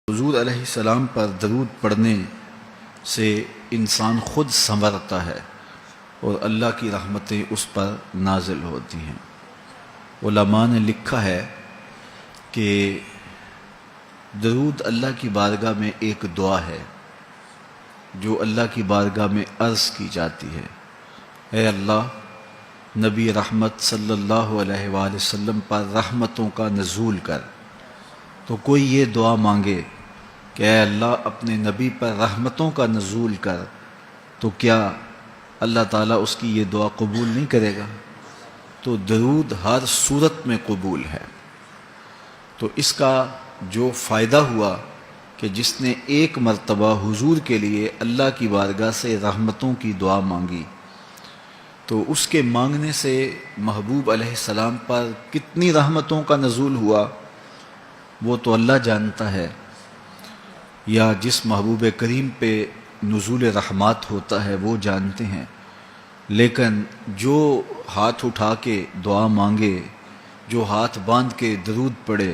حضور علیہ السلام پر درود پڑھنے سے انسان خود سنورتا ہے اور اللہ کی رحمتیں اس پر نازل ہوتی ہیں۔ علماء نے لکھا ہے کہ درود اللہ کی بارگاہ میں ایک دعا ہے جو اللہ کی بارگاہ میں عرض کی جاتی ہے، اے اللہ، نبی رحمت صلی اللہ علیہ وآلہ وسلم پر رحمتوں کا نزول کر۔ تو کوئی یہ دعا مانگے کہ اے اللہ اپنے نبی پر رحمتوں کا نزول کر، تو کیا اللہ تعالیٰ اس کی یہ دعا قبول نہیں کرے گا؟ تو درود ہر صورت میں قبول ہے۔ تو اس کا جو فائدہ ہوا کہ جس نے ایک مرتبہ حضور کے لیے اللہ کی بارگاہ سے رحمتوں کی دعا مانگی، تو اس کے مانگنے سے محبوب علیہ السلام پر کتنی رحمتوں کا نزول ہوا وہ تو اللہ جانتا ہے، یا جس محبوب کریم پہ نزول رحمات ہوتا ہے وہ جانتے ہیں، لیکن جو ہاتھ اٹھا کے دعا مانگے، جو ہاتھ باندھ کے درود پڑھے،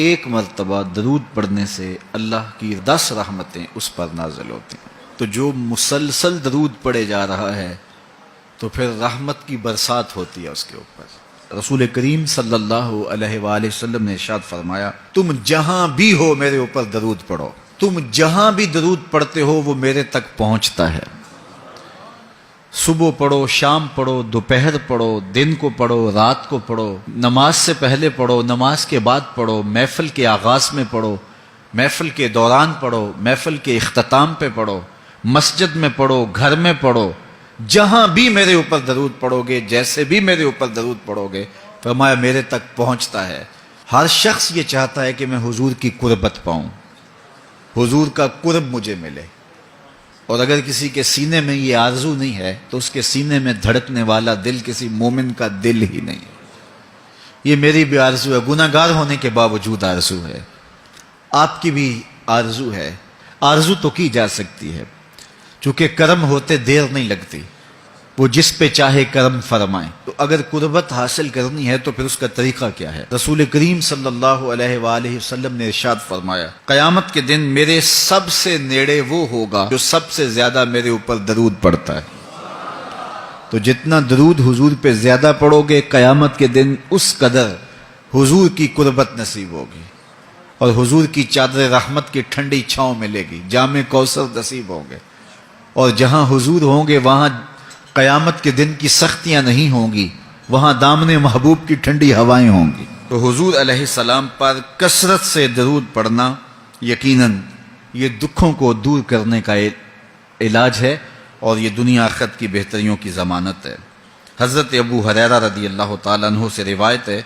ایک مرتبہ درود پڑھنے سے اللہ کی 10 رحمتیں اس پر نازل ہوتی ہیں۔ تو جو مسلسل درود پڑھے جا رہا ہے تو پھر رحمت کی برسات ہوتی ہے اس کے اوپر۔ رسول کریم صلی اللہ علیہ وآلہ وسلم نے ارشاد فرمایا، تم جہاں بھی ہو میرے اوپر درود پڑھو، تم جہاں بھی درود پڑھتے ہو وہ میرے تک پہنچتا ہے۔ صبح پڑھو، شام پڑھو، دوپہر پڑھو، دن کو پڑھو، رات کو پڑھو، نماز سے پہلے پڑھو، نماز کے بعد پڑھو، محفل کے آغاز میں پڑھو، محفل کے دوران پڑھو، محفل کے اختتام پہ پڑھو، مسجد میں پڑھو، گھر میں پڑھو، جہاں بھی میرے اوپر درود پڑھو گے، جیسے بھی میرے اوپر درود پڑھو گے، فرمایا میرے تک پہنچتا ہے۔ ہر شخص یہ چاہتا ہے کہ میں حضور کی قربت پاؤں، حضور کا قرب مجھے ملے، اور اگر کسی کے سینے میں یہ آرزو نہیں ہے تو اس کے سینے میں دھڑکنے والا دل کسی مومن کا دل ہی نہیں ہے۔ یہ میری بھی آرزو ہے، گناہ گار ہونے کے باوجود آرزو ہے، آپ کی بھی آرزو ہے، آرزو تو کی جا سکتی ہے، چونکہ کرم ہوتے دیر نہیں لگتی، وہ جس پہ چاہے کرم فرمائیں۔ تو اگر قربت حاصل کرنی ہے تو پھر اس کا طریقہ کیا ہے؟ رسول کریم صلی اللہ علیہ وآلہ وسلم نے ارشاد فرمایا، قیامت کے دن میرے سب سے نیڑے وہ ہوگا جو سب سے زیادہ میرے اوپر درود پڑتا ہے۔ تو جتنا درود حضور پہ زیادہ پڑھو گے، قیامت کے دن اس قدر حضور کی قربت نصیب ہوگی، اور حضور کی چادر رحمت کی ٹھنڈی چھاؤں ملے گی، جام کوثر نصیب ہوں گے، اور جہاں حضور ہوں گے وہاں قیامت کے دن کی سختیاں نہیں ہوں گی، وہاں دامن محبوب کی ٹھنڈی ہوائیں ہوں گی۔ تو حضور علیہ السلام پر کثرت سے درود پڑھنا یقیناً یہ دکھوں کو دور کرنے کا علاج ہے، اور یہ دنیا آخرت کی بہتریوں کی ضمانت ہے۔ حضرت ابو ہریرہ رضی اللہ تعالیٰ عنہ سے روایت ہے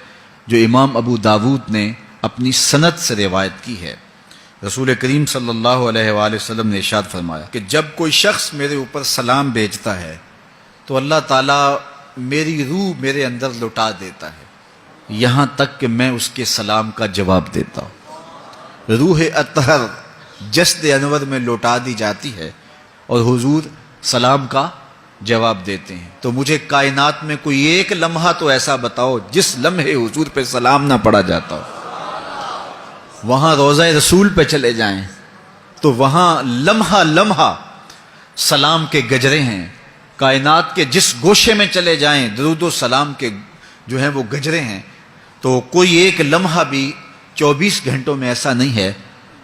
جو امام ابو داود نے اپنی سند سے روایت کی ہے۔ رسول کریم صلی اللہ علیہ وآلہ وسلم نے ارشاد فرمایا کہ جب کوئی شخص میرے اوپر سلام بھیجتا ہے تو اللہ تعالیٰ میری روح میرے اندر لوٹا دیتا ہے، یہاں تک کہ میں اس کے سلام کا جواب دیتا ہوں۔ روح اطہر جسد انور میں لوٹا دی جاتی ہے اور حضور سلام کا جواب دیتے ہیں۔ تو مجھے کائنات میں کوئی ایک لمحہ تو ایسا بتاؤ جس لمحے حضور پہ سلام نہ پڑھا جاتا ہو۔ وہاں روضہ رسول پہ چلے جائیں تو وہاں لمحہ لمحہ سلام کے گجرے ہیں، کائنات کے جس گوشے میں چلے جائیں درود و سلام کے جو ہیں وہ گجرے ہیں۔ تو کوئی ایک لمحہ بھی 24 گھنٹوں میں ایسا نہیں ہے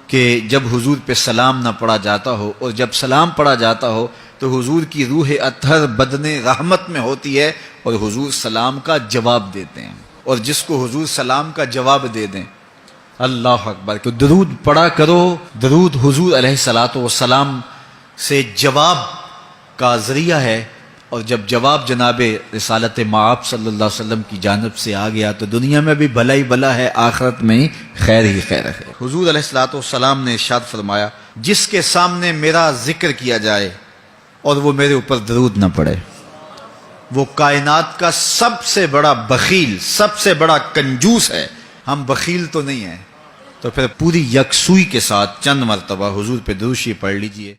کہ جب حضور پہ سلام نہ پڑھا جاتا ہو، اور جب سلام پڑھا جاتا ہو تو حضور کی روح اطہر بدن رحمت میں ہوتی ہے اور حضور سلام کا جواب دیتے ہیں، اور جس کو حضور سلام کا جواب دے دیں، اللہ اکبر، کہ درود پڑھا کرو۔ درود حضور علیہ الصلوۃ والسلام سے جواب کا ذریعہ ہے، اور جب جواب جناب رسالت مآب صلی اللہ علیہ وسلم کی جانب سے آ گیا تو دنیا میں بھی بھلا ہی بھلا ہے، آخرت میں خیر ہی خیر ہے۔ حضور علیہ الصلوۃ والسلام نے ارشاد فرمایا، جس کے سامنے میرا ذکر کیا جائے اور وہ میرے اوپر درود نہ پڑے، وہ کائنات کا سب سے بڑا بخیل، سب سے بڑا کنجوس ہے۔ ہم بخیل تو نہیں ہیں، تو پھر پوری یکسوئی کے ساتھ چند مرتبہ حضور پہ درود شریف پڑھ لیجئے۔